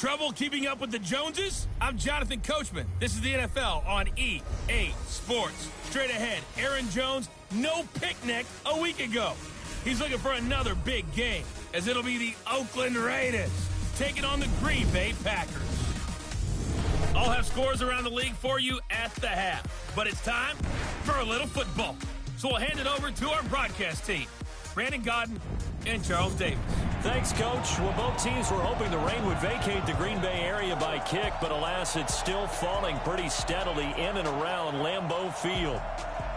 Trouble keeping up with the Joneses? I'm Jonathan Coachman. This is the NFL on EA Sports. Straight ahead, Aaron Jones, no picnic a week ago. He's looking for another big game, as it'll be the Oakland Raiders taking on the Green Bay Packers. I'll have scores around the league for you at the half, but it's time for a little football. So we'll hand it over to our broadcast team, Brandon Godden and Charles Davis. Thanks, Coach. Well, both teams were hoping the rain would vacate the Green Bay area by kick, but alas, it's still falling pretty steadily in and around Lambeau Field.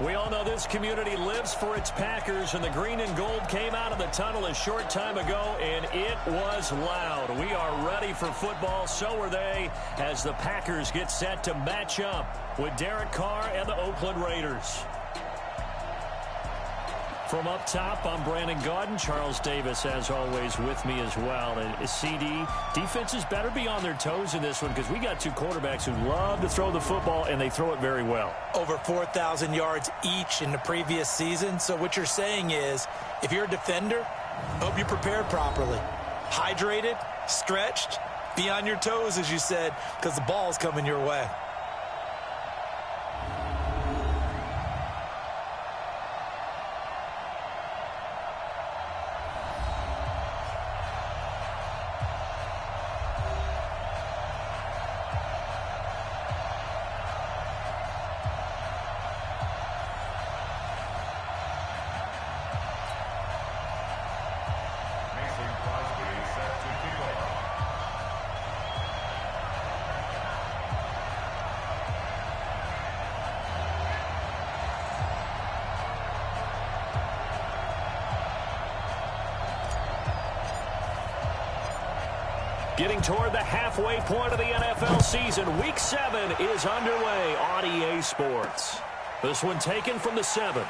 We all know this community lives for its Packers, and the green and gold came out of the tunnel a short time ago, and it was loud. We are ready for football, so are they, as the Packers get set to match up with Derek Carr and the Oakland Raiders. From up top, I'm Brandon Godden. Charles Davis, as always, with me as well. And CD, defenses better be on their toes in this one because we got two quarterbacks who love to throw the football, and they throw it very well. Over 4,000 yards each in the previous season. So what you're saying is, if you're a defender, hope you're prepared properly. Hydrated, stretched, be on your toes, as you said, because the ball's coming your way. Getting toward the halfway point of the NFL season, Week 7 is underway on EA Sports. This one taken from the 7.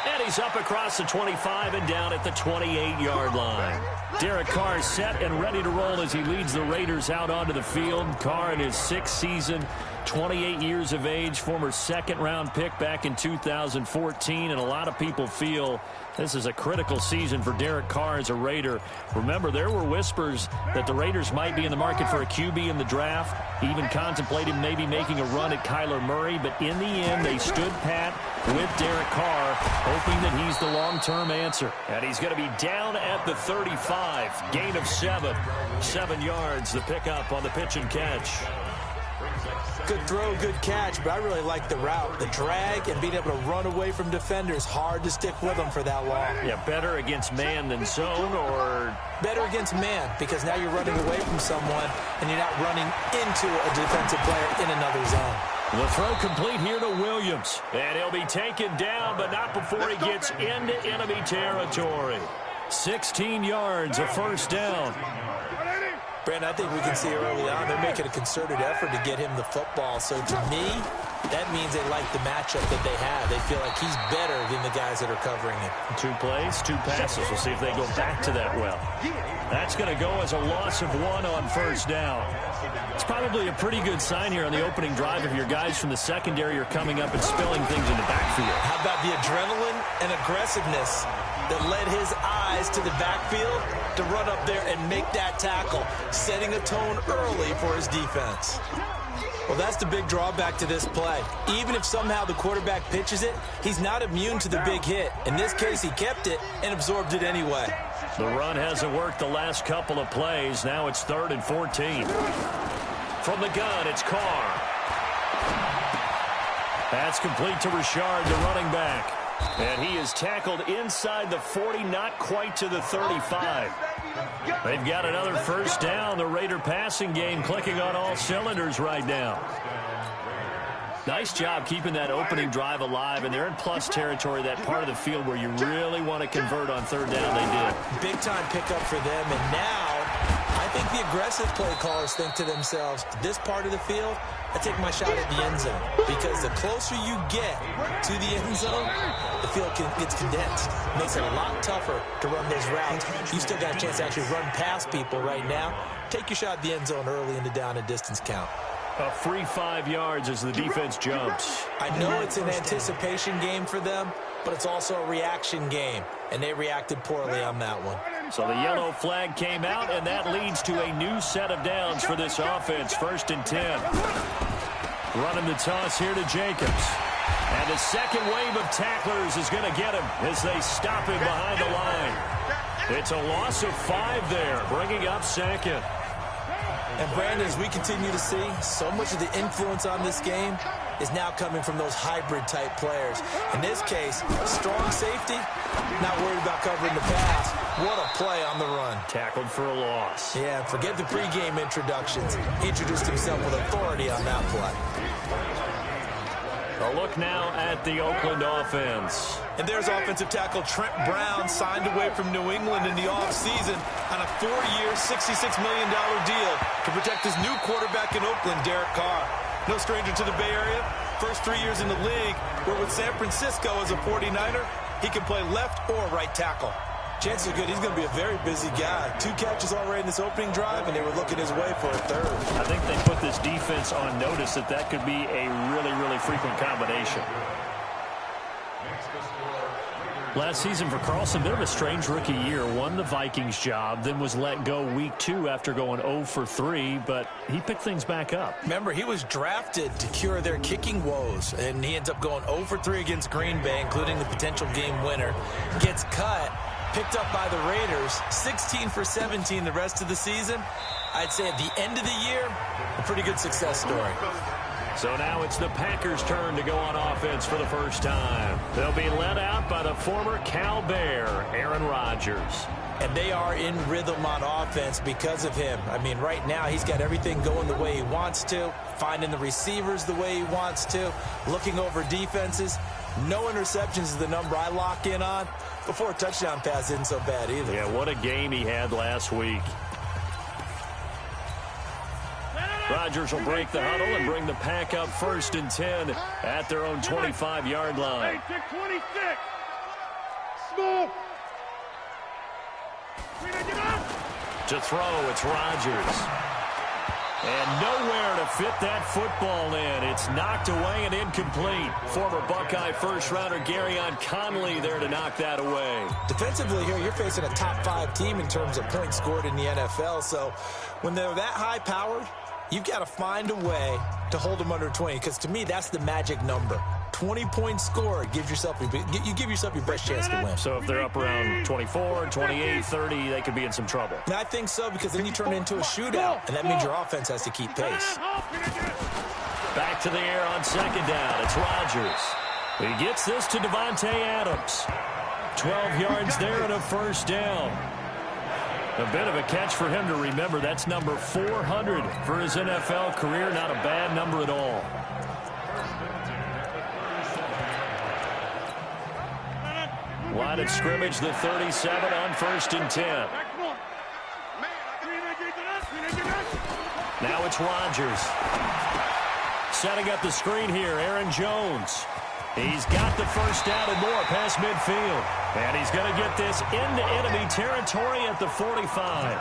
And he's up across the 25 and down at the 28-yard line. Derek Carr set and ready to roll as he leads the Raiders out onto the field. Carr in his 6th season, 28 years of age, former second-round pick back in 2014, and a lot of people feel this is a critical season for Derek Carr as a Raider. Remember, there were whispers that the Raiders might be in the market for a QB in the draft, even contemplated maybe making a run at Kyler Murray, but in the end, they stood pat with Derek Carr, hoping that he's the long-term answer. And he's going to be down at the 35, gain of 7. 7 yards, the pickup on the pitch and catch. Good throw, good catch, but I really like the route. The drag and being able to run away from defenders, hard to stick with them for that long. Yeah, better against man than zone, or? Better against man, because now you're running away from someone and you're not running into a defensive player in another zone. The throw complete here to Williams. And he'll be taken down, but not before he gets into enemy territory. 16 yards, a first down. Brandon, I think we can see early on they're making a concerted effort to get him the football. So to me, that means they like the matchup that they have. They feel like he's better than the guys that are covering him. 2 plays, 2 passes. We'll see if they go back to that well. That's going to go as a loss of 1 on first down. It's probably a pretty good sign here on the opening drive if your guys from the secondary are coming up and spilling things in the backfield. How about the adrenaline and aggressiveness that led his eyes to the backfield to run up there and make that tackle, setting a tone early for his defense. Well, that's the big drawback to this play. Even if somehow the quarterback pitches it, he's not immune to the big hit. In this case, he kept it and absorbed it anyway. The run hasn't worked the last couple of plays. Now it's 3rd and 14. From the gun, it's Carr. That's complete to Richard, the running back. And he is tackled inside the 40, not quite to the 35. They've got another first down. The Raider passing game clicking on all cylinders right now. Nice job keeping that opening drive alive, and they're in plus territory, that part of the field where you really want to convert on 3rd down. They did. Big-time pickup for them, and now I think the aggressive play callers think to themselves, this part of the field, I take my shot at the end zone, because the closer you get to the end zone, the field gets condensed. It makes it a lot tougher to run those routes. You still got a chance to actually run past people right now. Take your shot at the end zone early in the down and distance count. A free 5 yards as the defense jumps. I know it's an anticipation game for them, but it's also a reaction game, and they reacted poorly on that one. So the yellow flag came out, and that leads to a new set of downs for this offense. 1st and 10. Running the toss here to Jacobs. And the second wave of tacklers is going to get him as they stop him behind the line. It's a loss of 5 there, bringing up 2nd. And Brandon, as we continue to see, so much of the influence on this game is now coming from those hybrid-type players. In this case, strong safety, not worried about covering the pass. What a play on the run. Tackled for a loss. Yeah, forget the pregame introductions. He introduced himself with authority on that play. A look now at the Oakland offense. And there's offensive tackle Trent Brown, signed away from New England in the offseason on a 4-year, $66 million deal to protect his new quarterback in Oakland, Derek Carr. No stranger to the Bay Area. First 3 years in the league, where with San Francisco as a 49er, he can play left or right tackle. Chances are good he's going to be a very busy guy. 2 catches already in this opening drive, and they were looking his way for a 3rd. I think they put this defense on notice that could be a really, really frequent combination. Last season for Carlson, bit of a strange rookie year. Won the Vikings job, then was let go week 2 after going 0 for 3, but he picked things back up. Remember, he was drafted to cure their kicking woes, and he ends up going 0 for 3 against Green Bay, including the potential game winner. Gets cut, picked up by the Raiders, 16 for 17 the rest of the season. I'd say at the end of the year, a pretty good success story. So now it's the Packers' turn to go on offense for the first time. They'll be led out by the former Cal Bear, Aaron Rodgers. And they are in rhythm on offense because of him. I mean, right now he's got everything going the way he wants to, finding the receivers the way he wants to, looking over defenses. No interceptions is the number I lock in on. Before a touchdown pass isn't so bad either. Yeah, what a game he had last week. Rodgers will break the huddle and bring the Pack up 1st and 10 at their own 25-yard line. 26. Small. To throw, it's Rodgers. And nowhere to fit that football in. It's knocked away and incomplete. Former Buckeye first-rounder Garyon Conley there to knock that away. Defensively here, you're facing a top-5 team in terms of points scored in the NFL. So when they're that high-powered, you've got to find a way to hold them under 20, because to me, that's the magic number. 20 points scored gives yourself you give yourself your best chance to win. So if they're up around 24, 28, 30, they could be in some trouble. And I think so, because then you turn it into a shootout, and that means your offense has to keep pace. Back to the air on 2nd down. It's Rodgers. He gets this to Devontae Adams. 12 yards there and a 1st down. A bit of a catch for him to remember. That's number 400 for his NFL career. Not a bad number at all. Line of scrimmage, the 37 on 1st and 10. Now it's Rodgers. Setting up the screen here, Aaron Jones. He's got the 1st down and more past midfield. And he's going to get this into enemy territory at the 45.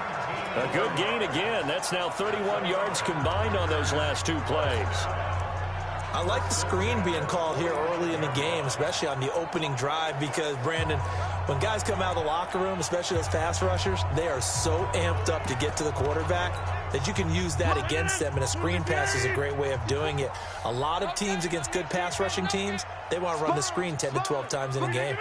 A good gain again. That's now 31 yards combined on those last 2 plays. I like the screen being called here early in the game, especially on the opening drive, because, Brandon, when guys come out of the locker room, especially those pass rushers, they are so amped up to get to the quarterback that you can use that against them, and a screen pass is a great way of doing it. A lot of teams against good pass rushing teams, they want to run the screen 10 to 12 times in a game.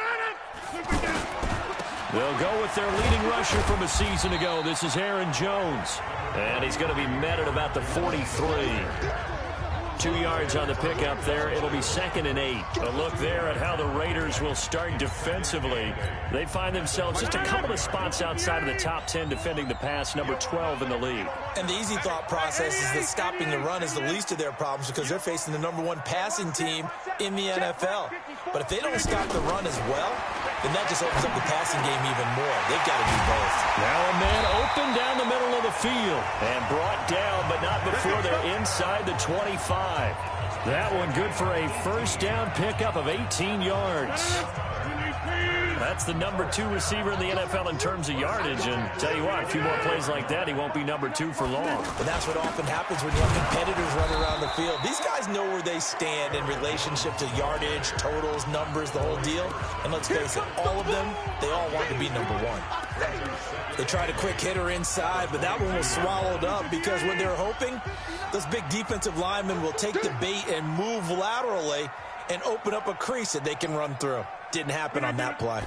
They'll go with their leading rusher from a season ago. This is Aaron Jones, and he's going to be met at about the 43. 2 yards on the pickup there. It'll be 2nd and 8. A look there at how the Raiders will start defensively. They find themselves just a couple of spots outside of the top 10 defending the pass, number 12 in the league. And the easy thought process is that stopping the run is the least of their problems, because they're facing the number 1 passing team in the NFL. But if they don't stop the run as well, then that just opens up the passing game even more. They've got to do both. Now a man open down the middle of the field and brought down, but not before they're inside the 25. That one good for a 1st down pickup of 18 yards. That's the number 2 receiver in the NFL in terms of yardage, and tell you what, a few more plays like that, he won't be number 2 for long. But that's what often happens when you have competitors running around the field. These guys know where they stand in relationship to yardage, totals, numbers, the whole deal. And let's face it, all of them, they all want to be number 1. They tried a quick hitter inside, but that one was swallowed up because what they're hoping, those big defensive linemen will take the bait and move laterally and open up a crease that they can run through. Didn't happen on that play.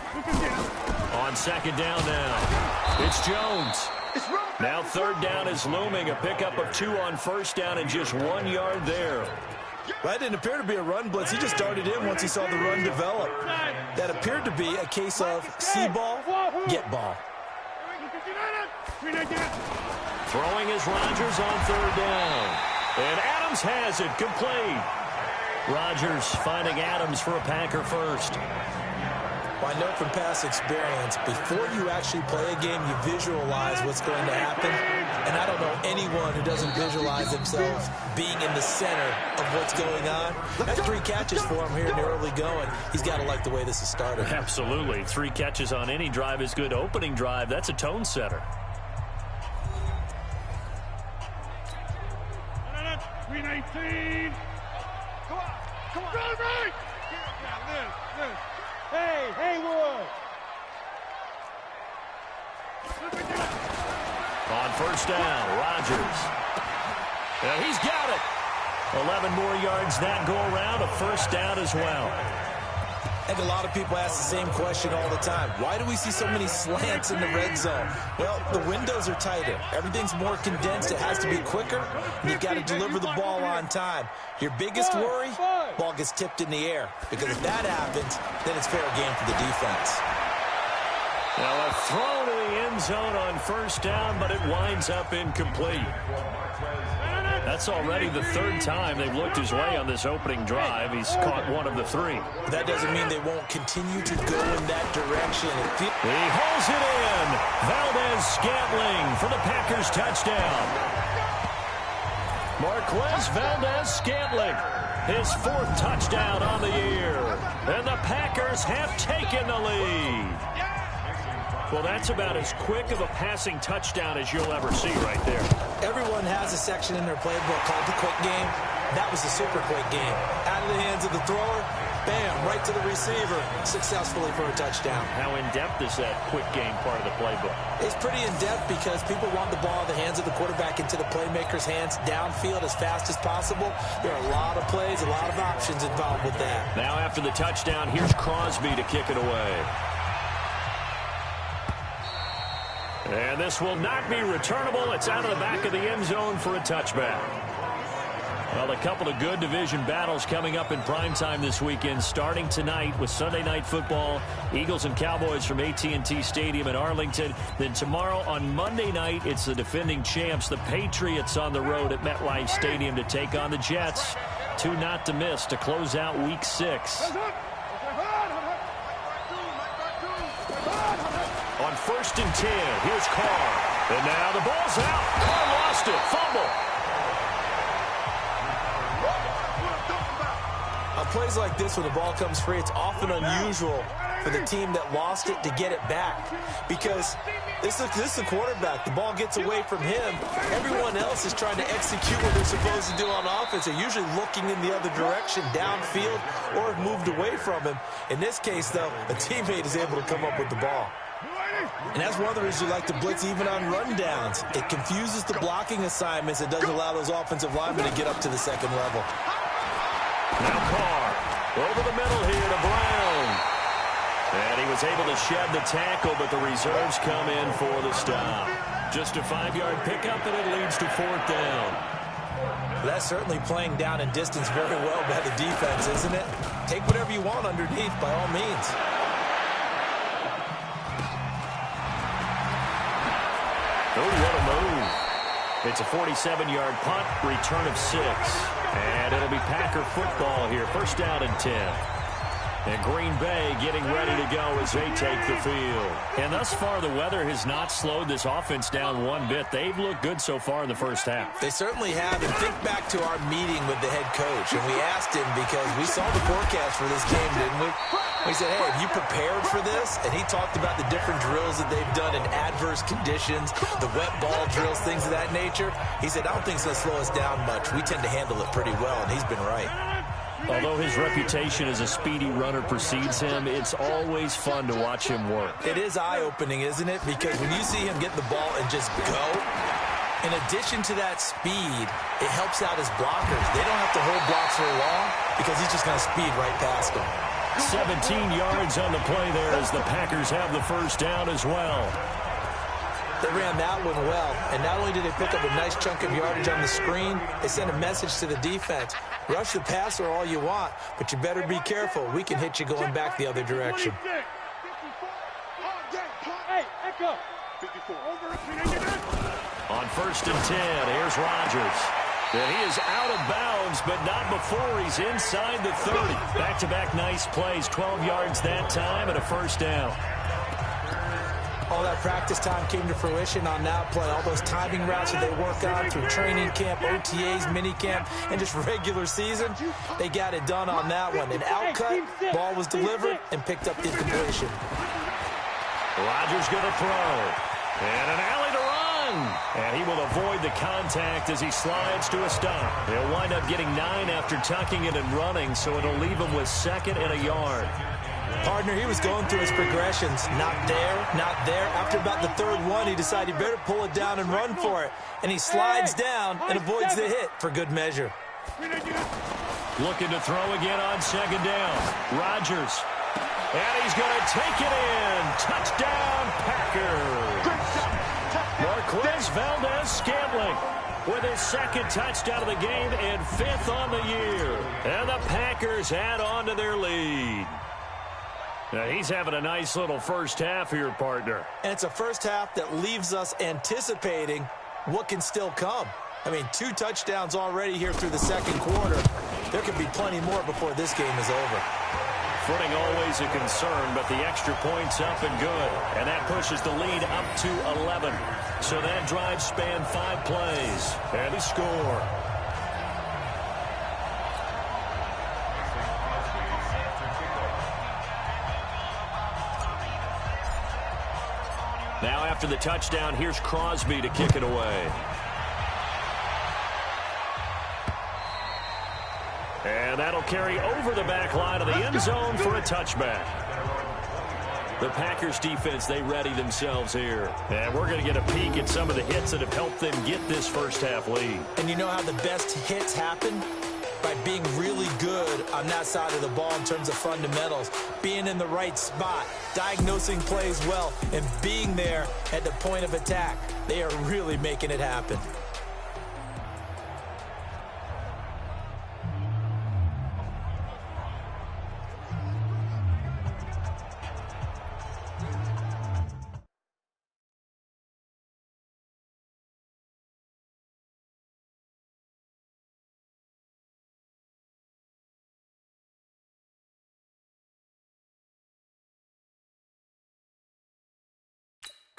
On second down now, it's Jones. Now third down is looming. A pickup of 2 on first down and just 1 yard there. Well, that didn't appear to be a run blitz. He just darted in once he saw the run develop. That appeared to be a case of see ball, get ball. Throwing is Rodgers on third down. And Adams has it, complete. Rodgers finding Adams for a Packer first. Well, I know from past experience, before you actually play a game, you visualize what's going to happen. And I don't know anyone who doesn't visualize themselves being in the center of what's going on. That's 3 catches for him here in the early going. He's got to like the way this is started. Absolutely. 3 catches on any drive is good. Opening drive, that's a tone setter. 319. Come on. Come on. Go right. Yeah, Liz. Hey, Haywood. On first down, Rodgers. And he's got it. 11 more yards that go around, a first down as well. I think a lot of people ask the same question all the time. Why do we see so many slants in the red zone? Well, the windows are tighter. Everything's more condensed. It has to be quicker, and you've got to deliver the ball on time. Your biggest worry, ball gets tipped in the air. Because if that happens, then it's fair game for the defense. Now a throw to the end zone on first down, but it winds up incomplete. That's already the 3rd time they've looked his way on this opening drive. He's caught 1 of the 3. That doesn't mean they won't continue to go in that direction. He hauls it in. Valdez-Scantling for the Packers touchdown. Marquez Valdez-Scantling, his 4th touchdown on the year. And the Packers have taken the lead. Well, that's about as quick of a passing touchdown as you'll ever see right there. Everyone has a section in their playbook called the quick game. That was the super quick game. Out of the hands of the thrower, bam, right to the receiver, successfully for a touchdown. How in-depth is that quick game part of the playbook? It's pretty in-depth because people want the ball in the hands of the quarterback into the playmaker's hands downfield as fast as possible. There are a lot of plays, a lot of options involved with that. Now after the touchdown, here's Crosby to kick it away. And this will not be returnable. It's out of the back of the end zone for a touchback. Well, a couple of good division battles coming up in primetime this weekend, starting tonight with Sunday Night Football, Eagles and Cowboys from AT&T Stadium in Arlington. Then tomorrow on Monday night, it's the defending champs, the Patriots, on the road at MetLife Stadium to take on the Jets. 2 not to miss to close out Week 6. On 1st and 10, here's Carr. And now the ball's out. Carr lost it. Fumble. On plays like this, when the ball comes free, it's often unusual for the team that lost it to get it back. Because this is the quarterback. The ball gets away from him. Everyone else is trying to execute what they're supposed to do on offense. They're usually looking in the other direction, downfield, or have moved away from him. In this case, though, a teammate is able to come up with the ball. And that's one of the reasons you like to blitz even on rundowns. It confuses the blocking assignments. It doesn't allow those offensive linemen to get up to the second level. Now Carr over the middle here to Brown. And he was able to shed the tackle, but the reserves come in for the stop. Just a 5-yard pickup, and it leads to 4th down. That's certainly playing down and distance very well by the defense, isn't it? Take whatever you want underneath, by all means. Oh, what a move. It's a 47-yard punt, return of 6. And it'll be Packer football here. 1st down and 10. And Green Bay getting ready to go as they take the field. And thus far, the weather has not slowed this offense down one bit. They've looked good so far in the first half. They certainly have. And think back to our meeting with the head coach. And we asked him because we saw the forecast for this game, didn't we? We said, hey, have you prepared for this? And he talked about the different drills that they've done in adverse conditions, the wet ball drills, things of that nature. He said, I don't think it's going to slow us down much. We tend to handle it pretty well, and he's been right. Although his reputation as a speedy runner precedes him, it's always fun to watch him work. It is eye-opening, isn't it? Because when you see him get the ball and just go, in addition to that speed, it helps out his blockers. They don't have to hold blocks for long because he's just going to speed right past them. 17 yards on the play there as the Packers have the first down as well. They ran that one well, and not only did they pick up a nice chunk of yardage on the screen, they sent a message to the defense. Rush the passer all you want, but you better be careful. We can hit you going back the other direction. On 1st and 10, here's Rodgers. And he is out of bounds, but not before he's inside the 30. Back-to-back nice plays, 12 yards that time and a first down. All that practice time came to fruition on that play. All those timing routes that they work on through training camp, OTAs, minicamp, and just regular season, they got it done on that one. An outcut, ball was delivered, and picked up the completion. Rodgers going to throw. And an alley to run. And he will avoid the contact as he slides to a stop. He'll wind up getting 9 after tucking it and running, so it'll leave him with 2nd and a yard. Partner, he was going through his progressions. Not there, not there. After about the 3rd one, he decided he better pull it down and run for it. And he slides down and avoids the hit for good measure. Looking to throw again on 2nd down. Rodgers. And he's going to take it in. Touchdown, Packers. Marquez Valdez-Scantling with his 2nd touchdown of the game and 5th on the year. And the Packers add on to their lead. Now, he's having a nice little first half here, partner. And it's a first half that leaves us anticipating what can still come. I mean, 2 touchdowns already here through the 2nd quarter. There could be plenty more before this game is over. Footing always a concern, but the extra point's up and good. And that pushes the lead up to 11. So that drive spanned 5 plays. And they score. Now after the touchdown, here's Crosby to kick it away. And that'll carry over the back line of the end zone for a touchback. The Packers defense, they ready themselves here. And we're going to get a peek at some of the hits that have helped them get this first half lead. And you know how the best hits happen? By being really good on that side of the ball in terms of fundamentals, being in the right spot, diagnosing plays well, and being there at the point of attack. They are really making it happen.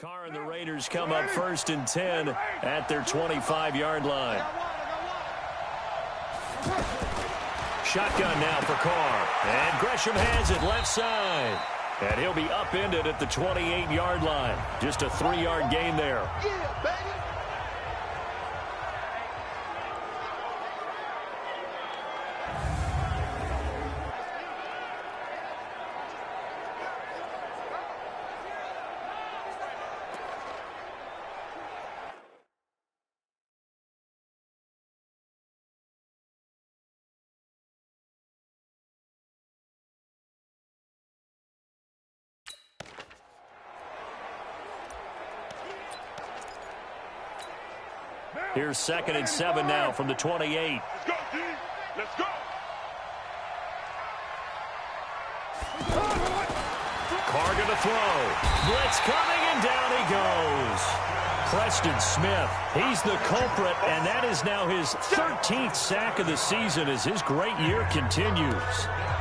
Carr and the Raiders come up 1st and 10 at their 25-yard line. Shotgun now for Carr. And Gresham has it left side. And he'll be upended at the 28-yard line. Just a 3-yard gain there. Yeah, baby. Here's 2nd and 7 now from the 28. Let's go, team. Let's go. Carr going to throw. Blitz coming, and down he goes. Preston Smith, he's the culprit, and that is now his 13th sack of the season as his great year continues.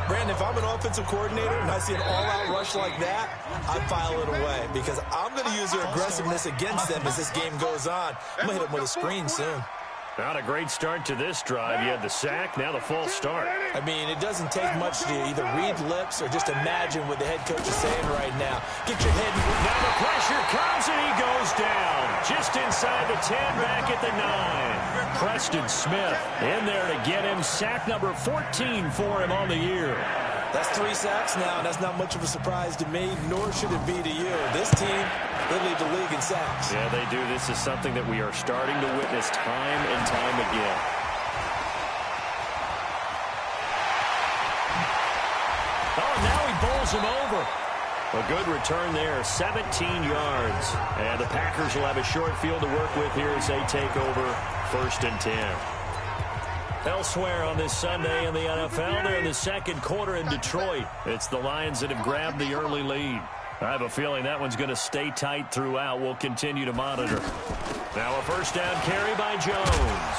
Brandon, if I'm an offensive coordinator and I see an all-out rush like that, I file it away because I'm going to use their aggressiveness against them as this game goes on. I'm going to hit them with a screen soon. Not a great start to this drive. You had the sack, now the false start. I mean, it doesn't take much to either read lips or just imagine what the head coach is saying right now. Get your head. Now the pressure comes, and he goes down. Just inside the 10, back at the 9. Preston Smith in there to get him sack number 14 for him on the year. That's 3 sacks now, and that's not much of a surprise to me, nor should it be to you. This team, they lead the league in sacks. Yeah, they do. This is something that we are starting to witness time and time again. Oh, now he bowls him over. A good return there, 17 yards. And the Packers will have a short field to work with here as they take over 1st and 10. Elsewhere on this Sunday in the NFL, they're in the second quarter in Detroit. It's the Lions that have grabbed the early lead. I have a feeling that one's going to stay tight throughout. We'll continue to monitor. Now a first down carry by Jones.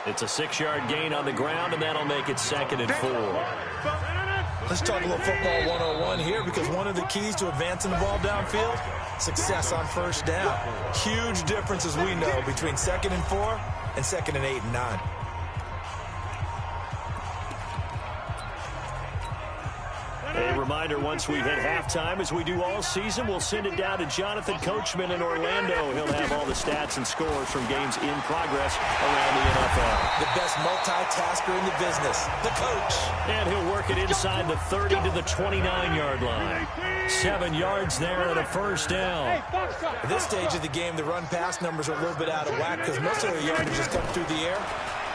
It's a 6-yard gain on the ground, and that'll make it 2nd and 4. Let's talk a little football 101 here, because one of the keys to advancing the ball downfield, success on first down. Huge difference, as we know, between 2nd and 4 and 2nd and 8 and 9. A reminder, once we hit halftime, as we do all season, we'll send it down to Jonathan Coachman in Orlando. He'll have all the stats and scores from games in progress around the NFL. The best multitasker in the business, the coach. And he'll work it inside the 30 to the 29-yard line. 7 yards there and a first down. At this stage of the game, the run-pass numbers are a little bit out of whack because most of their yardage just come through the air.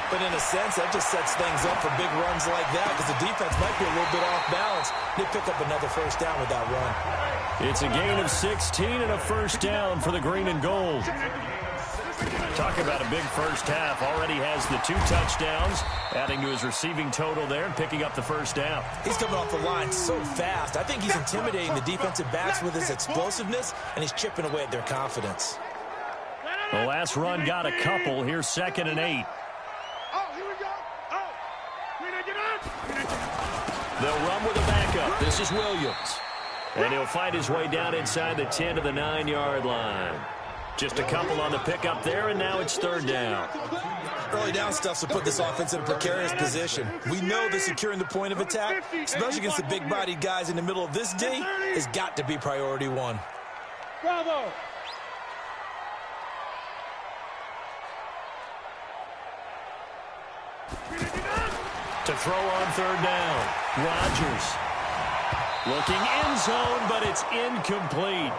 But in a sense, that just sets things up for big runs like that, because the defense might be a little bit off balance. They pick up another first down with that run. It's a gain of 16 and a first down for the green and gold. Talk about a big first half. Already has the 2 touchdowns, adding to his receiving total there and picking up the first down. He's coming off the line so fast. I think he's intimidating the defensive backs with his explosiveness, and he's chipping away at their confidence. The last run got a couple. Here's 2nd and 8. They'll run with a backup. This is Williams. And he'll fight his way down inside the 10 to the 9-yard line. Just a couple on the pickup there, and now it's 3rd down. Early down stuff to put this offense in a precarious position. We know that securing the point of attack, especially against the big-bodied guys in the middle of this D, has got to be priority 1. Bravo! To throw on 3rd down. Rodgers looking end zone, but it's incomplete.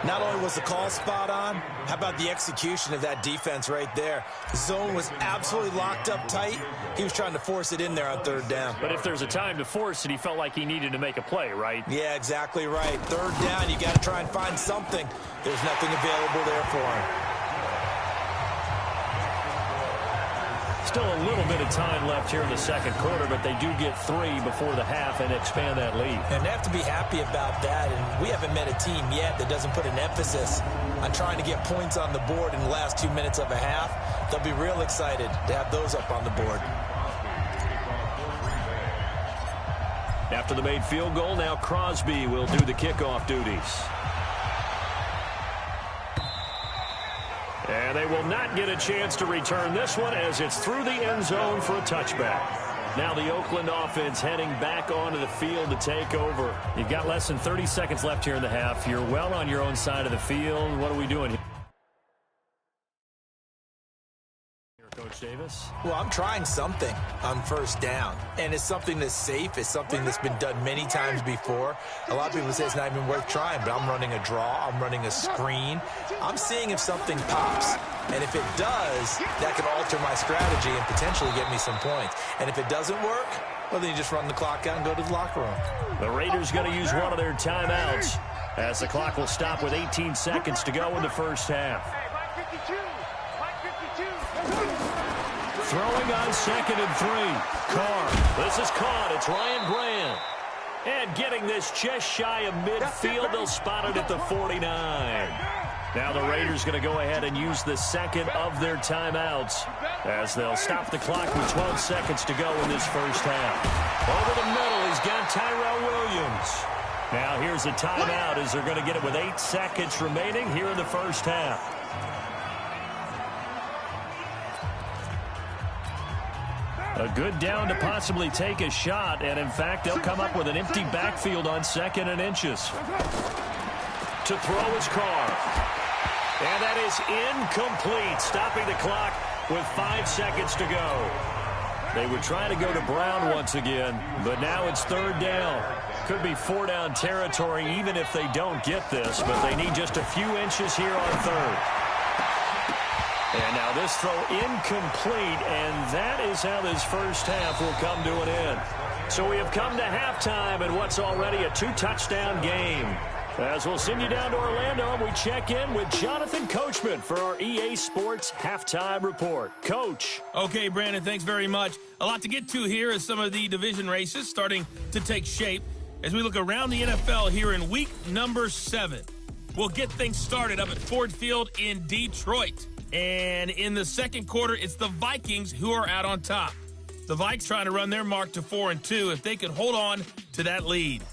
Not only was the call spot on, how about the execution of that defense right there? The zone was absolutely locked up tight. He was trying to force it in there on 3rd down. But if there's a time to force it, he felt like he needed to make a play, right? Yeah, exactly right. 3rd down, you got to try and find something. There's nothing available there for him. Still a little bit of time left here in the second quarter, but they do get 3 before the half and expand that lead. And they have to be happy about that, and we haven't met a team yet that doesn't put an emphasis on trying to get points on the board in the last 2 minutes of a half. They'll be real excited to have those up on the board. After the made field goal, now Crosby will do the kickoff duties. And they will not get a chance to return this one as it's through the end zone for a touchback. Now the Oakland offense heading back onto the field to take over. You've got less than 30 seconds left here in the half. You're well on your own side of the field. What are we doing here, Coach Davis? Well, I'm trying something on first down, and it's something that's safe. It's something that's been done many times before. A lot of people say it's not even worth trying, but I'm running a draw. I'm running a screen. I'm seeing if something pops, and if it does, that could alter my strategy and potentially get me some points. And if it doesn't work, well, then you just run the clock out and go to the locker room. The Raiders going to use one of their timeouts as the clock will stop with 18 seconds to go in the first half. Throwing on 2nd and 3. Carr. This is caught. It's Ryan Grant. And getting this just shy of midfield. They'll spot it at the 49. Now the Raiders going to go ahead and use the second of their timeouts as they'll stop the clock with 12 seconds to go in this first half. Over the middle, he's got Tyrell Williams. Now here's a timeout as they're going to get it with 8 seconds remaining here in the first half. A good down to possibly take a shot, and in fact, they'll come up with an empty backfield on 2nd and inches. to throw his car. And that is incomplete, stopping the clock with 5 seconds to go. They would try to go to Brown once again, but now it's 3rd down. Could be 4-down territory even if they don't get this, but they need just a few inches here on 3rd. And now this throw incomplete, and that is how this first half will come to an end. So we have come to halftime in what's already a 2-touchdown game. As we'll send you down to Orlando, and we check in with Jonathan Coachman for our EA Sports Halftime Report. Coach. Okay, Brandon, thanks very much. A lot to get to here as some of the division races starting to take shape as we look around the NFL here in week number 7. We'll get things started up at Ford Field in Detroit. And in the second quarter, it's the Vikings who are out on top. The Vikes trying to run their mark to 4-2 if they can hold on to that lead.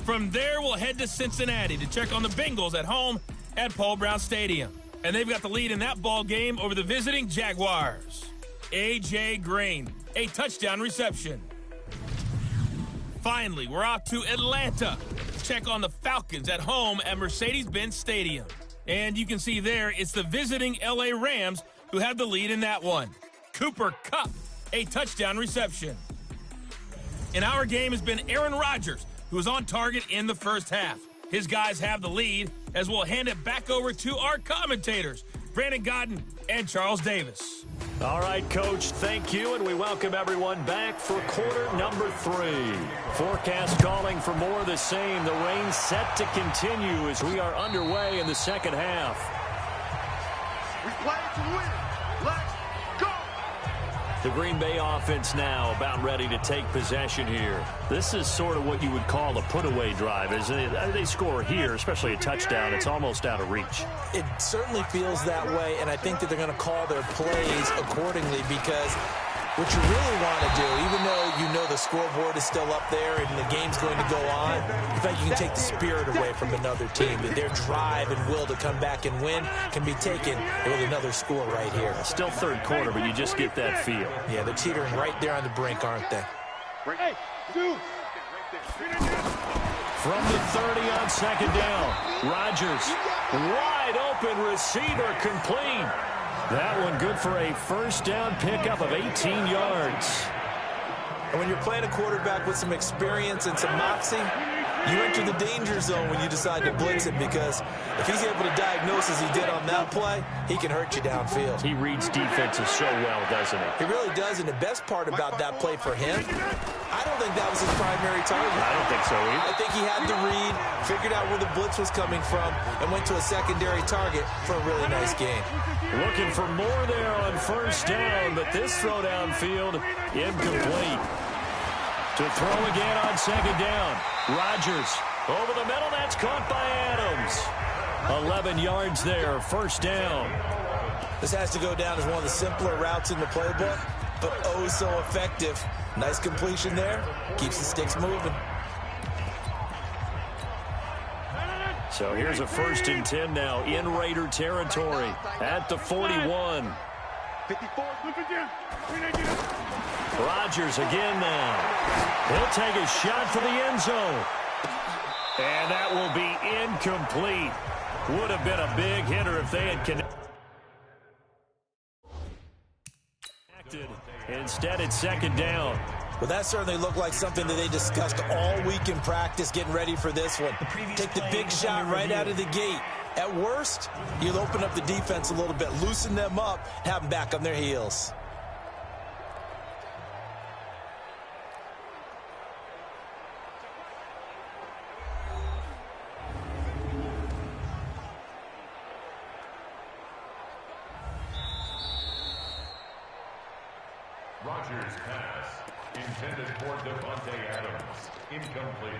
From there, we'll head to Cincinnati to check on the Bengals at home at Paul Brown Stadium. And they've got the lead in that ball game over the visiting Jaguars. A.J. Green, a touchdown reception. Finally, we're off to Atlanta to check on the Falcons at home at Mercedes-Benz Stadium. And you can see there, it's the visiting L.A. Rams who have the lead in that one. Cooper Kupp, a touchdown reception. In our game has been Aaron Rodgers, who was on target in the first half. His guys have the lead as we'll hand it back over to our commentators, Brandon Godden and Charles Davis. All right, Coach, thank you, and we welcome everyone back for quarter number 3. Forecast calling for more of the same. The rain set to continue as we are underway in the second half. We play to win. Let's go. The Green Bay offense now about ready to take possession here. This is sort of what you would call a put-away drive, isn't it? They score here, especially a touchdown. It's almost out of reach. It certainly feels that way, and I think that they're going to call their plays accordingly because what you really want to do, even though you know the scoreboard is still up there and the game's going to go on, in fact, you can take the spirit away from another team. Their drive and will to come back and win can be taken with another score right here. Still third quarter, but you just get that feel. Yeah, they're teetering right there on the brink, aren't they? Hey, dude. From the 30 on second down, Rodgers, wide open receiver, complete. That one good for a first down pickup of 18 yards. And when you're playing a quarterback with some experience and some moxie, you enter the danger zone when you decide to blitz him because if he's able to diagnose as he did on that play, he can hurt you downfield. He reads defenses so well, doesn't he? He really does, and the best part about that play for him, I don't think that was his primary target. I don't think so either. I think he had the read, figured out where the blitz was coming from, and went to a secondary target for a really nice game. Looking for more there on first down, but this throw downfield incomplete. To throw again on second down. Rodgers over the middle. That's caught by Adams. 11 yards there. First down. This has to go down as one of the simpler routes in the playbook, but oh so effective. Nice completion there. Keeps the sticks moving. So here's a 1st and 10 now in Raider territory at the 41. 54. Rodgers again now. He'll take a shot for the end zone. And that will be incomplete. Would have been a big hitter if they had connected. Instead, it's second down. Well, that certainly looked like something that they discussed all week in practice, getting ready for this one. Take the big shot right out of the gate. At worst, you'll open up the defense a little bit, loosen them up, have them back on their heels. Rodgers pass intended for Devontae Adams. Incomplete.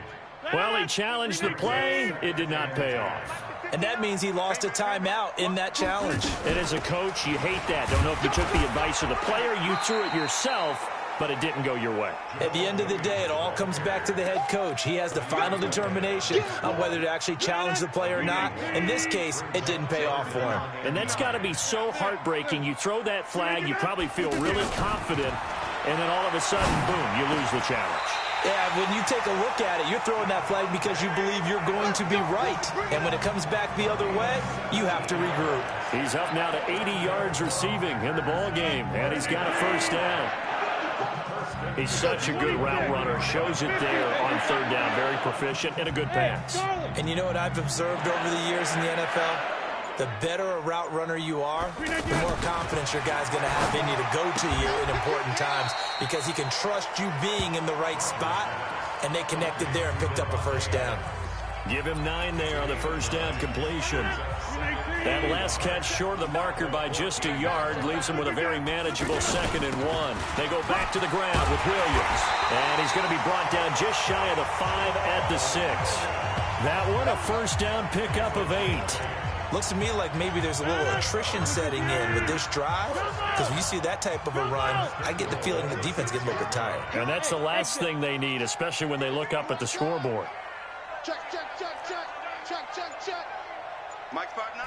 Well, he challenged the play. It did not pay off. And that means he lost a timeout in that challenge. And as a coach, you hate that. Don't know if you took the advice of the player. You threw it yourself, but it didn't go your way. At the end of the day, it all comes back to the head coach. He has the final determination on whether to actually challenge the play or not. In this case, it didn't pay off for him. And that's got to be so heartbreaking. You throw that flag, you probably feel really confident, and then all of a sudden, boom, you lose the challenge. Yeah, when you take a look at it, you're throwing that flag because you believe you're going to be right. And when it comes back the other way, you have to regroup. He's up now to 80 yards receiving in the ball game, and he's got a first down. He's such a good route runner. Shows it there on third down. Very proficient and a good pass. And you know what I've observed over the years in the NFL? The better a route runner you are, the more confidence your guy's going to have in you to go to you in important times because he can trust you being in the right spot, and they connected there and picked up a first down. Give him 9 there on the first down completion. That last catch short of the marker by just a yard leaves him with a very manageable 2nd and 1. They go back to the ground with Williams, and he's going to be brought down just shy of the 5 at the 6. That one a first down pickup of 8. Looks to me like maybe there's a little attrition setting in with this drive, because when you see that type of a run, I get the feeling the defense gets a little bit tired. And that's the last thing they need, especially when they look up at the scoreboard. Check. Mike spot 9.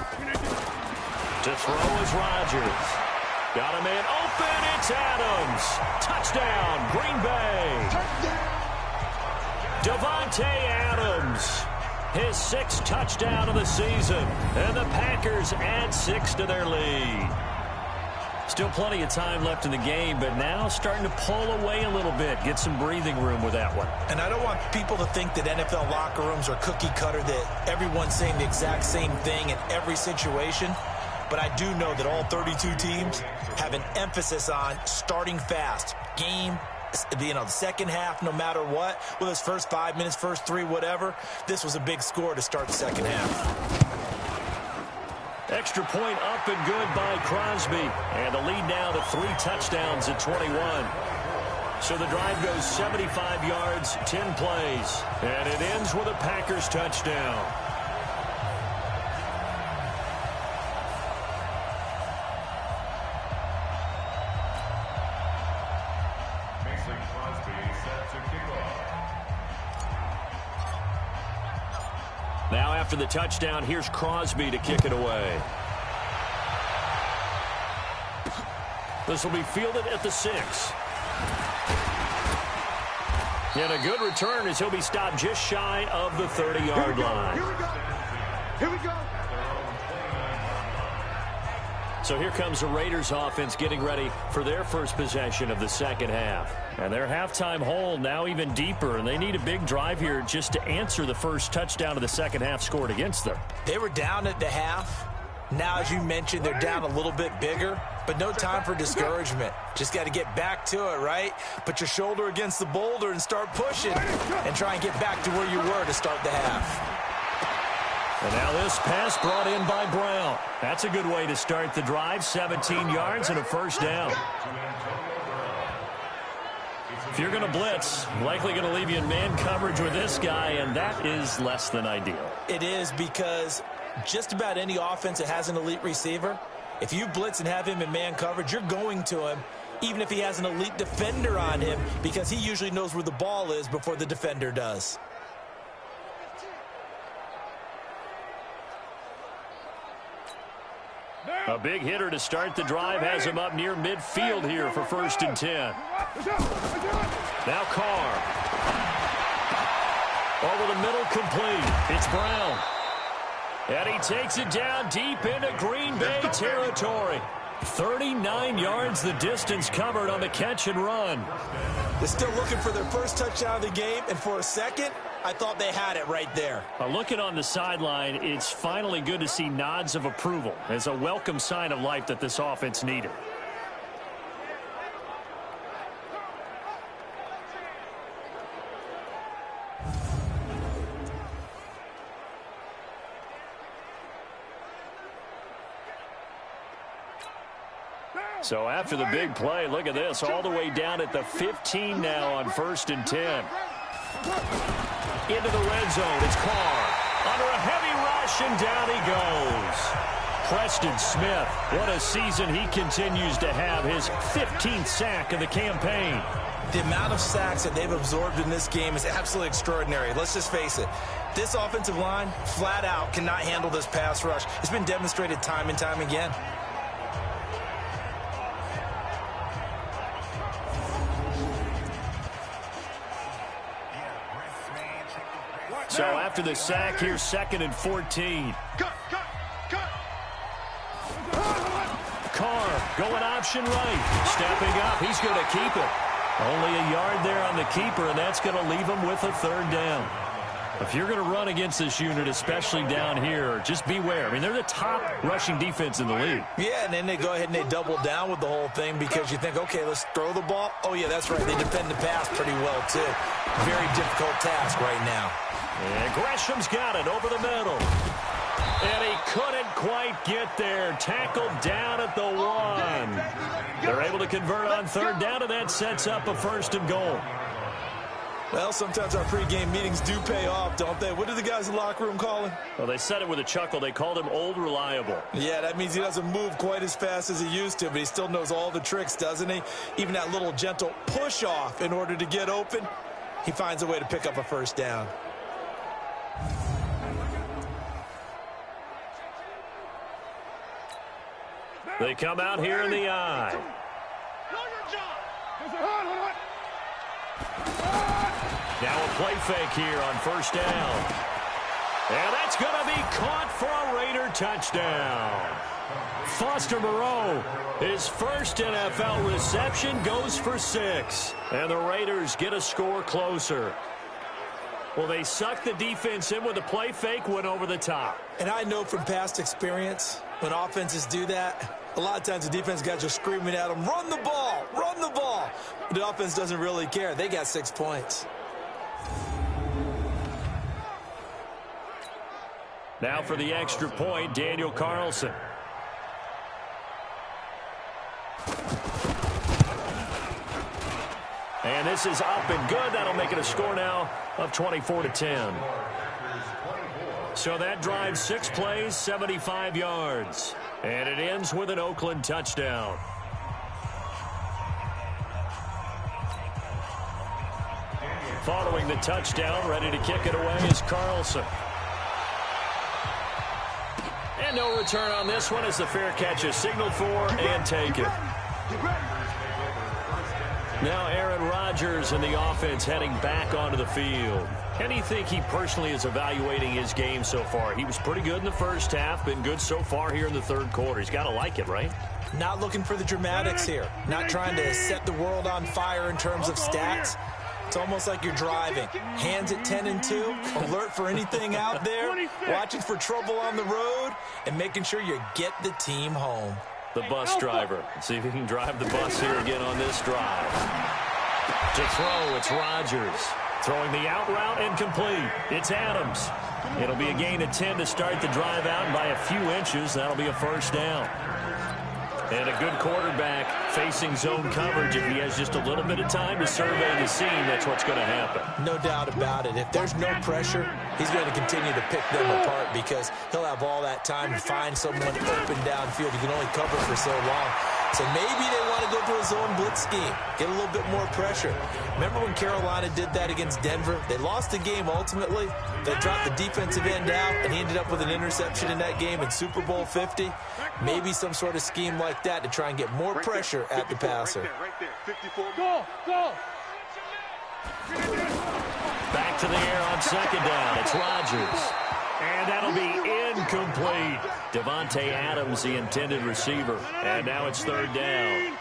To throw is Rodgers. Got him in open. It's Adams. Touchdown, Green Bay. Davante Adams. His 6th touchdown of the season. And the Packers add 6 to their lead. Still plenty of time left in the game, but now starting to pull away a little bit. Get some breathing room with that one. And I don't want people to think that NFL locker rooms are cookie cutter, that everyone's saying the exact same thing in every situation. But I do know that all 32 teams have an emphasis on starting fast. Game, the second half, no matter what. Whether it's first 5 minutes, first 3, whatever. This was a big score to start the second half. Extra point up and good by Crosby. And the lead now to 3 touchdowns at 21. So the drive goes 75 yards, 10 plays. And it ends with a Packers touchdown. Mason Crosby set to kick off. Now after the touchdown, here's Crosby to kick it away. This will be fielded at the 6. And a good return as he'll be stopped just shy of the 30-yard line. Here we go. So here comes the Raiders offense getting ready for their first possession of the second half. And their halftime hole now even deeper, and they need a big drive here just to answer the first touchdown of the second half scored against them. They were down at the half. Now, as you mentioned, they're down a little bit bigger, but no time for discouragement. Just got to get back to it, right? Put your shoulder against the boulder and start pushing and try and get back to where you were to start the half. And now this pass brought in by Brown. That's a good way to start the drive. 17 yards and a first down. If you're going to blitz, likely going to leave you in man coverage with this guy, and that is less than ideal. It is, because just about any offense that has an elite receiver, if you blitz and have him in man coverage, you're going to him, even if he has an elite defender on him, because he usually knows where the ball is before the defender does. A big hitter to start the drive has him up near midfield here for 1st and 10. Now Carr. Over the middle, complete. It's Brown. And he takes it down deep into Green Bay territory. 39 yards the distance covered on the catch and run. They're still looking for their first touchdown of the game, and for a second, I thought they had it right there. Looking on the sideline, it's finally good to see nods of approval as a welcome sign of life that this offense needed. So after the big play, look at this, all the way down at the 15 now on 1st and 10. Into the red zone, it's Carr. Under a heavy rush, and down he goes. Preston Smith, what a season he continues to have, his 15th sack of the campaign. The amount of sacks that they've absorbed in this game is absolutely extraordinary. Let's just face it. This offensive line, flat out, cannot handle this pass rush. It's been demonstrated time and time again. So after the sack, here's 2nd and 14. Cut. Carr going option right. Stepping up. He's going to keep it. Only a yard there on the keeper, and that's going to leave him with a 3rd down. If you're going to run against this unit, especially down here, just beware. I mean, they're the top rushing defense in the league. Yeah, and then they go ahead and they double down with the whole thing because you think, okay, let's throw the ball. Oh, yeah, that's right. They defend the pass pretty well, too. Very difficult task right now. And Gresham's got it over the middle. And he couldn't quite get there. Tackled down at the 1. They're able to convert on 3rd down, and that sets up a 1st and goal. Well, sometimes our pregame meetings do pay off, don't they? What do the guys in the locker room call him? Well, they said it with a chuckle. They called him Old Reliable. Yeah, that means he doesn't move quite as fast as he used to, but he still knows all the tricks, doesn't he? Even that little gentle push-off in order to get open, he finds a way to pick up a 1st down. They come out here in the eye. Now a play fake here on 1st down. And that's going to be caught for a Raider touchdown. Foster Moreau, his 1st NFL reception, goes for 6. And the Raiders get a score closer. Well, they sucked the defense in with a play fake, went over the top. And I know from past experience, when offenses do that, a lot of times the defense guys are screaming at them, run the ball, run the ball. But the offense doesn't really care. They got 6 points. Now for the extra point, Daniel Carlson. And this is up and good. That'll make it a score now of 24-10. So that drives 6 plays, 75 yards. And it ends with an Oakland touchdown. Following the touchdown, ready to kick it away is Carlson. And no return on this one as the fair catch is signaled for and taken. Now Aaron Rodgers and the offense heading back onto the field. How do you think he personally is evaluating his game so far? He was pretty good in the 1st half, been good so far here in the 3rd quarter. He's got to like it, right? Not looking for the dramatics here. Not trying to set the world on fire in terms of stats. It's almost like you're driving. Hands at 10 and 2, alert for anything out there, watching for trouble on the road, and making sure you get the team home. The bus driver. Let's see if he can drive the bus here again on this drive. To throw, it's Rodgers. Throwing the out route incomplete. It's Adams. It'll be a gain of 10 to start the drive out, and by a few inches, that'll be a 1st down. And a good quarterback facing zone coverage. If he has just a little bit of time to survey the scene, that's what's going to happen. No doubt about it. If there's no pressure, he's going to continue to pick them apart because he'll have all that time to find someone open downfield. He can only cover for so long. So maybe they want to go to a zone blitz scheme, get a little bit more pressure. Remember when Carolina did that against Denver? They lost the game ultimately. They dropped the defensive end out, and he ended up with an interception in that game in Super Bowl 50. Maybe some sort of scheme like that to try and get more pressure at the passer. Go! Back to the air on 2nd down. It's Rodgers. And that'll be incomplete. Devontae Adams, the intended receiver. And now it's 3rd down.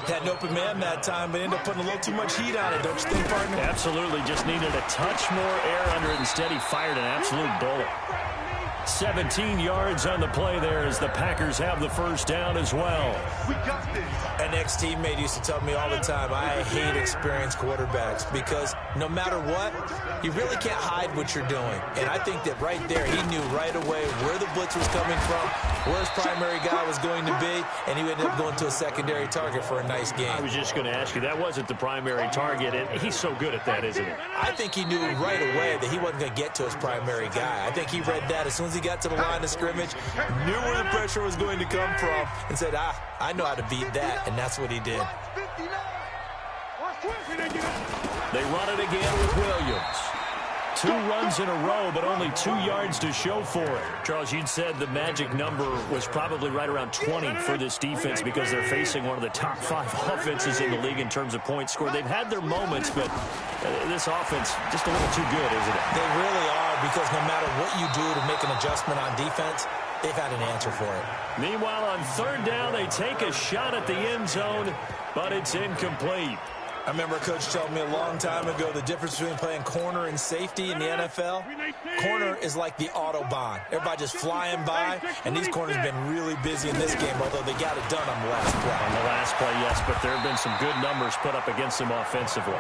Had an open man that time, but ended up putting a little too much heat on it, don't you think, partner? Absolutely. Just needed a touch more air under it. Instead, he fired an absolute bullet. 17 yards on the play there as the Packers have the 1st down as well. An ex-teammate used to tell me all the time, I hate experienced quarterbacks because no matter what, you really can't hide what you're doing. And I think that right there, he knew right away where the blitz was coming from, where his primary guy was going to be, and he ended up going to a secondary target for a nice game. I was just going to ask you, that wasn't the primary target, and he's so good at that, isn't he? I think he knew right away that he wasn't going to get to his primary guy. I think he read that as soon as he got to the line of scrimmage, knew where the pressure was going to come from, and said, I know how to beat that, and that's what he did. They run it again with Williams. 2 runs in a row, but only 2 yards to show for it. Charles, you'd said the magic number was probably right around 20 for this defense because they're facing one of the top 5 offenses in the league in terms of points scored. They've had their moments, but this offense just a little too good, isn't it? They really are, because no matter what you do to make an adjustment on defense, they've had an answer for it. Meanwhile, on 3rd down, they take a shot at the end zone, but it's incomplete. I remember a coach told me a long time ago the difference between playing corner and safety in the NFL. Corner is like the Autobahn. Everybody just flying by, and these corners have been really busy in this game, although they got it done on the last play. On the last play, yes, but there have been some good numbers put up against them offensively.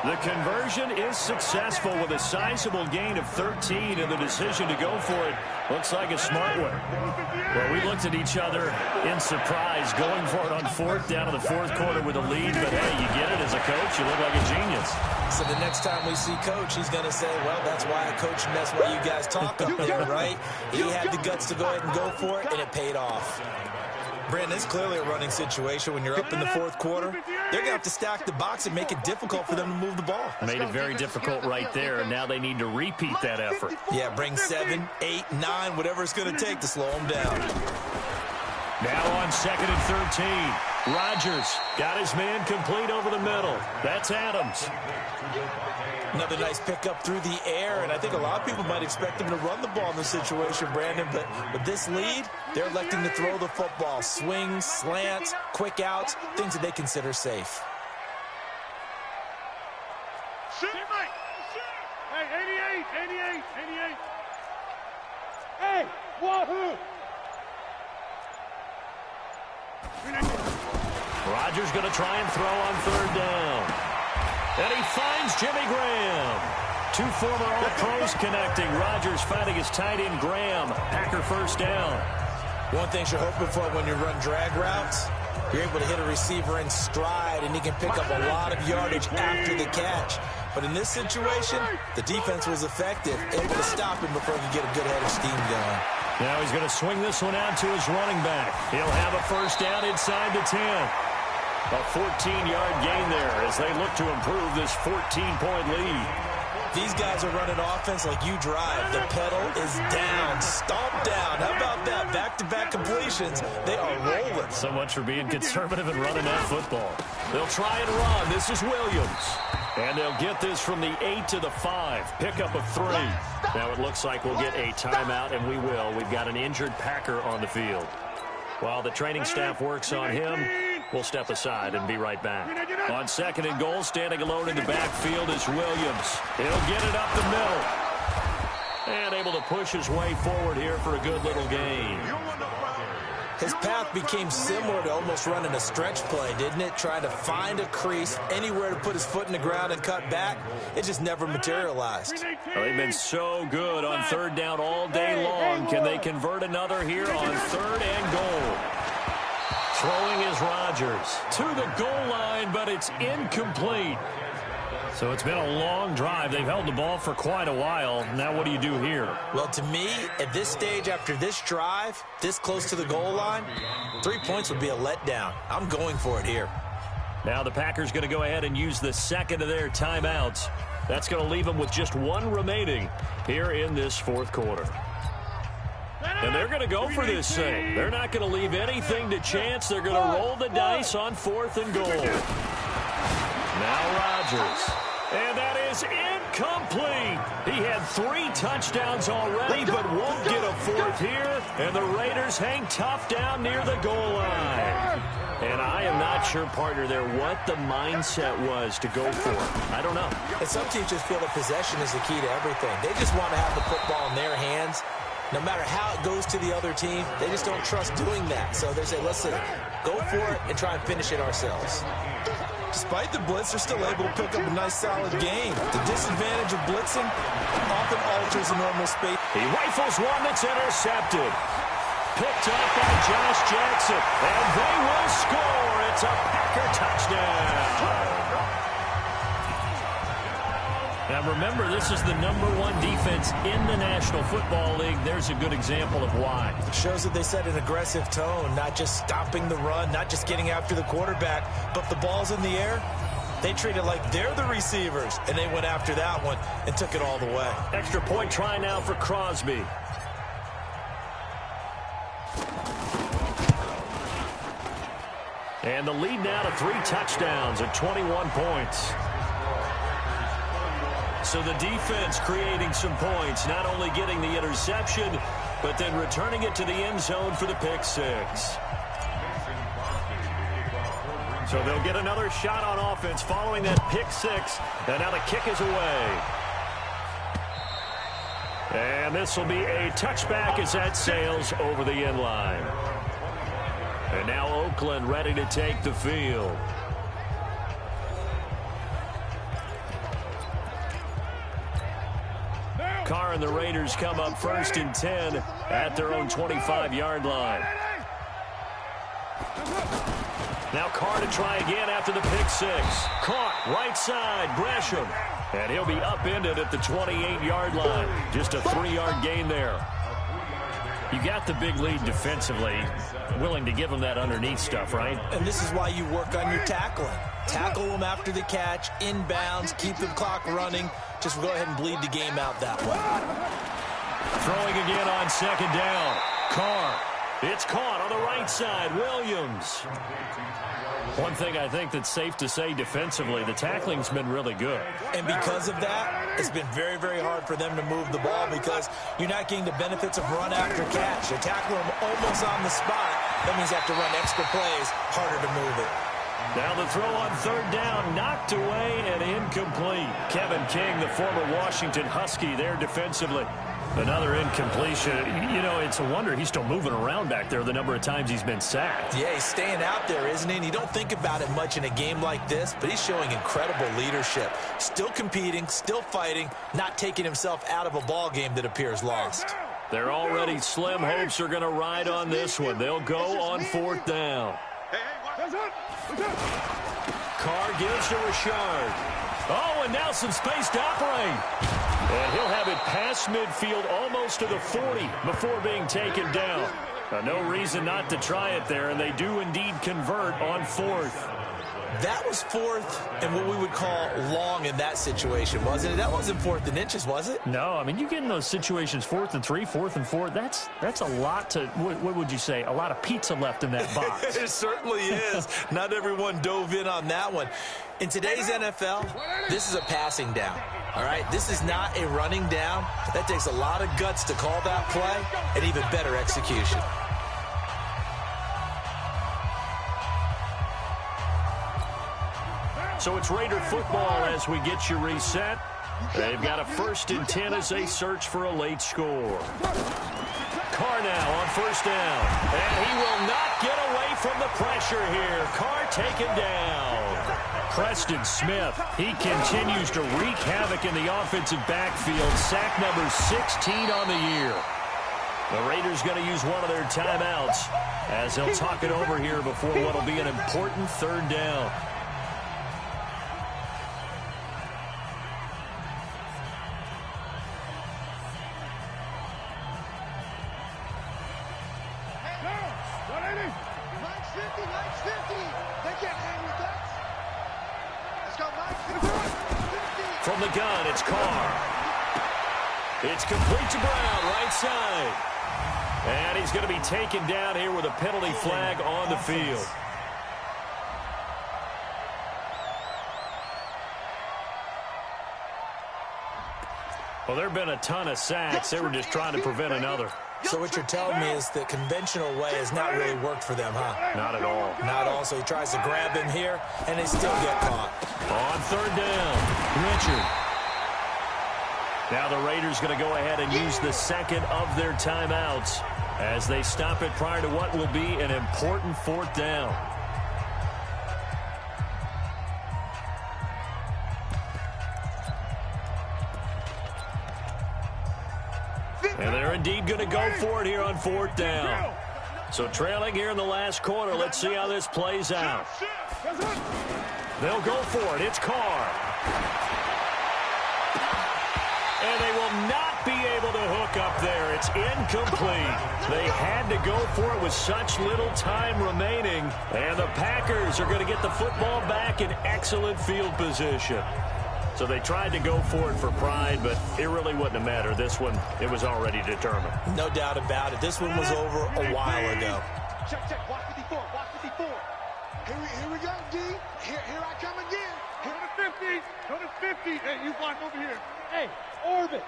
The conversion is successful with a sizable gain of 13, and the decision to go for it looks like a smart one. Well, we looked at each other in surprise going for it on 4th down in the 4th quarter with a lead, but hey, you get it as a coach. You look like a genius. So the next time we see Coach, he's going to say, well, that's why I coach and that's why you guys talk up there, right? He had the guts to go ahead and go for it, and it paid off. Brandon, it's clearly a running situation when you're up in the 4th quarter. They're going to have to stack the box and make it difficult for them to move the ball. Made it very difficult right there. Now they need to repeat that effort. Yeah, bring 7, 8, 9, whatever it's going to take to slow them down. Now on 2nd and 13. Rodgers got his man complete over the middle. That's Adams. Another nice pickup through the air, and I think a lot of people might expect them to run the ball in this situation, Brandon, but with this lead, they're electing to throw the football. Swings, slants, quick outs, things that they consider safe. Hey, 88. Hey, wahoo! Rodgers going to try and throw on 3rd down. And he finds Jimmy Graham. 2 former All-Pros connecting. Rodgers finding his tight end Graham. Packer 1st down. One thing you're hoping for when you run drag routes, you're able to hit a receiver in stride, and he can pick up a lot of yardage after the catch. But in this situation, the defense was effective, able to stop him before he could get a good head of steam going. Now he's going to swing this one out to his running back. He'll have a 1st down inside the 10. A 14-yard gain there as they look to improve this 14-point lead. These guys are running offense like you drive. The pedal is down, stomp down. How about that? Back-to-back completions. They are rolling. So much for being conservative and running that football. They'll try and run. This is Williams. And they'll get this from the 8 to the 5. Pickup of 3. Now it looks like we'll get a timeout, and we will. We've got an injured Packer on the field. While the training staff works on him, we'll step aside and be right back. On 2nd and goal, standing alone in the backfield is Williams. He'll get it up the middle. And able to push his way forward here for a good little gain. His path became similar to almost running a stretch play, didn't it? Trying to find a crease, anywhere to put his foot in the ground and cut back. It just never materialized. Well, they've been so good on 3rd down all day long. Can they convert another here on 3rd and goal? Throwing is Rodgers to the goal line, but it's incomplete. So it's been a long drive. They've held the ball for quite a while. Now what do you do here? Well, to me, at this stage after this drive, this close to the goal line, 3 points would be a letdown. I'm going for it here. Now the Packers going to go ahead and use the 2nd of their timeouts. That's going to leave them with just 1 remaining here in this 4th quarter. And they're going to go for this thing. They're not going to leave anything to chance. They're going to roll the dice on 4th and goal. Now Rodgers. And that is incomplete. He had 3 touchdowns already, but won't get a 4th here. And the Raiders hang tough down near the goal line. And I am not sure, partner, there what the mindset was to go for it. I don't know. And some teams just feel that possession is the key to everything. They just want to have the football in their hands. No matter how it goes to the other team, they just don't trust doing that. So they say, listen, go for it and try and finish it ourselves. Despite the blitz, they're still able to pick up a nice, solid game. The disadvantage of blitzing often alters the normal space. He rifles one that's intercepted. Picked up by Josh Jackson. And they will score. It's a Packer touchdown. Now remember, this is the #1 defense in the National Football League. There's a good example of why. It shows that they set an aggressive tone, not just stopping the run, not just getting after the quarterback, but the ball's in the air. They treat it like they're the receivers, and they went after that one and took it all the way. Extra point try now for Crosby. And the lead now to 3 touchdowns at 21 points. So the defense creating some points, not only getting the interception, but then returning it to the end zone for the pick six. So they'll get another shot on offense following that pick six. And now the kick is away. And this will be a touchback as that sails over the end line. And now Oakland ready to take the field. Carr and the Raiders come up 1st and 10 at their own 25-yard line. Now Carr to try again after the pick six. Caught right side, Gresham. And he'll be upended at the 28-yard line. Just a 3-yard gain there. You got the big lead defensively. Willing to give them that underneath stuff, right? And this is why you work on your tackling. Tackle them after the catch, inbounds, keep the clock running. Just go ahead and bleed the game out that way. Throwing again on 2nd down. Carr. It's caught on the right side. Williams. One thing I think that's safe to say defensively, the tackling's been really good. And because of that, it's been very, very hard for them to move the ball because you're not getting the benefits of run after catch. You tackle them almost on the spot. That means you have to run extra plays, harder to move it. Now the throw on 3rd down, knocked away and incomplete. Kevin King, the former Washington Husky, there defensively. Another incompletion. You know, it's a wonder he's still moving around back there the number of times he's been sacked. Yeah, he's staying out there, isn't he? And you don't think about it much in a game like this, but he's showing incredible leadership. Still competing, still fighting, not taking himself out of a ball game that appears lost. They're already slim hopes are going to ride on this one. They'll go on 4th down. Carr gives to Richard. Oh, and now some space to operate. And he'll have it past midfield almost to the 40 before being taken down. No reason not to try it there, and they do indeed convert on 4th. That was 4th and what we would call long in that situation, wasn't it? That wasn't 4th and inches, was it? No, I mean, you get in those situations 4th and 3, 4th and 4. That's a lot to, what would you say, a lot of pizza left in that box. It certainly is. Not everyone dove in on that one. In today's NFL, this is a passing down. All right, this is not a running down. That takes a lot of guts to call that play and even better execution. So it's Raider football as we get you reset. They've got a 1st and 10 as they search for a late score. Carr now on 1st down. And he will not get away from the pressure here. Carr taken down. Preston Smith, he continues to wreak havoc in the offensive backfield. Sack number 16 on the year. The Raiders going to use one of their timeouts as they'll talk it over here before what will be an important 3rd down. From the gun, it's Carr. It's complete to Brown, right side. And he's going to be taken down here with a penalty flag on the field. Well, there have been a ton of sacks. They were just trying to prevent another. So what you're telling me is the conventional way has not really worked for them, huh? Not at all. Not at all. So he tries to grab him here, and they still get caught. On 3rd down, Richard. Now the Raiders going to go ahead and use the 2nd of their timeouts as they stop it prior to what will be an important 4th down. And they're indeed going to go for it here on 4th down. So trailing here in the last quarter. Let's see how this plays out. They'll go for it. It's Carr. And they will not be able to hook up there. It's incomplete. They had to go for it with such little time remaining. And the Packers are going to get the football back in excellent field position. So they tried to go for it for pride, but it really wouldn't have mattered. This one, it was already determined. No doubt about it. This one was over a while ago. Check. Watch 54. Watch 54. Here we go, D. Here I come again. Go to 50. Go to 50. Hey, you block over here. Hey, orbit.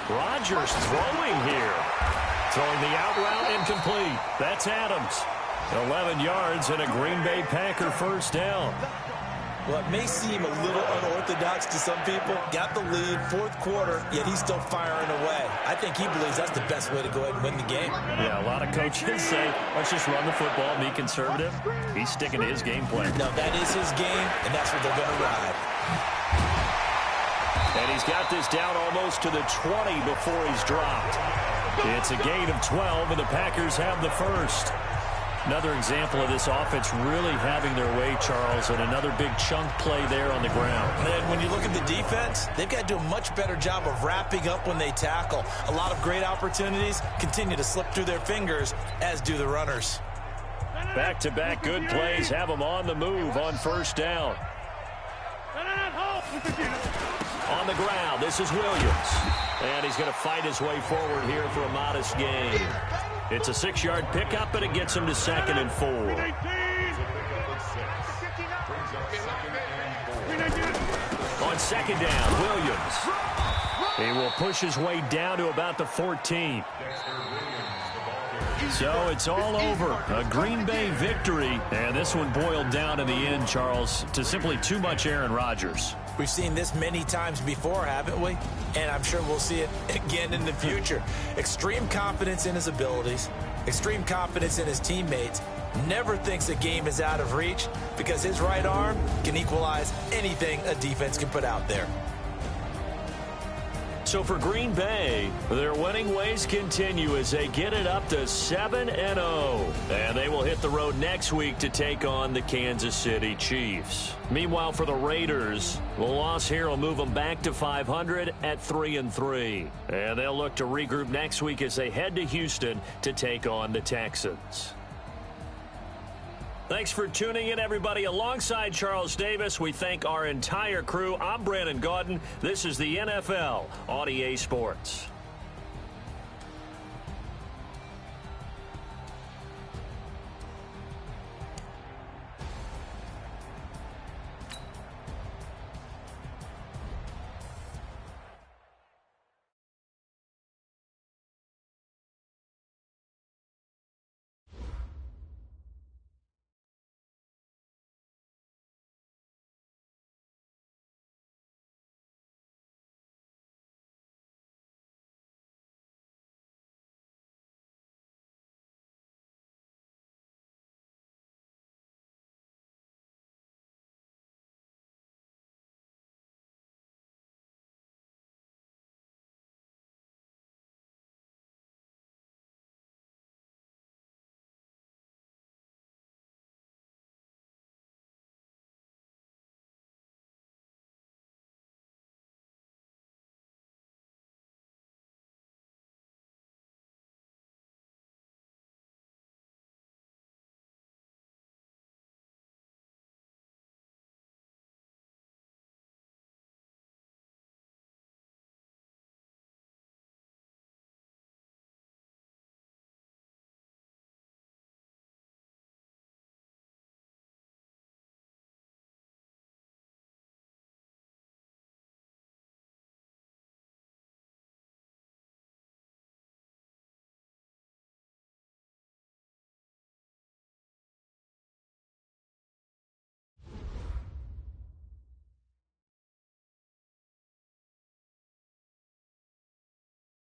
Rodgers throwing here. Throwing the out route incomplete. That's Adams. 11 yards and a Green Bay Packer first down. Well, it may seem a little unorthodox to some people. Got the lead, fourth quarter, yet he's still firing away. I think he believes that's the best way to go ahead and win the game. Yeah, a lot of coaches say, let's just run the football, be conservative. He's sticking to his game plan. No, that is his game, and that's what they're going to ride. And he's got this down almost to the 20 before he's dropped. It's a gain of 12, and the Packers have the first. Another example of this offense really having their way, Charles, and another big chunk play there on the ground. And when you look at the defense, they've got to do a much better job of wrapping up when they tackle. A lot of great opportunities continue to slip through their fingers, as do the runners. Back-to-back good plays have them on the move on first down. On the ground, this is Williams. And he's going to fight his way forward here for a modest gain. It's a 6-yard pickup, and it gets him to 2nd and 4. On second down, Williams. He will push his way down to about the 14. So it's all over. A Green Bay victory. And this one boiled down in the end, Charles, to simply too much Aaron Rodgers. We've seen this many times before, haven't we? And I'm sure we'll see it again in the future. Extreme confidence in his abilities, extreme confidence in his teammates. Never thinks a game is out of reach because his right arm can equalize anything a defense can put out there. So for Green Bay, their winning ways continue as they get it up to 7-0. And they will hit the road next week to take on the Kansas City Chiefs. Meanwhile, for the Raiders, the loss here will move them back to 500 at 3-3. And they'll look to regroup next week as they head to Houston to take on the Texans. Thanks for tuning in, everybody. Alongside Charles Davis, we thank our entire crew. I'm Brandon Gaudin. This is the NFL on EA Sports.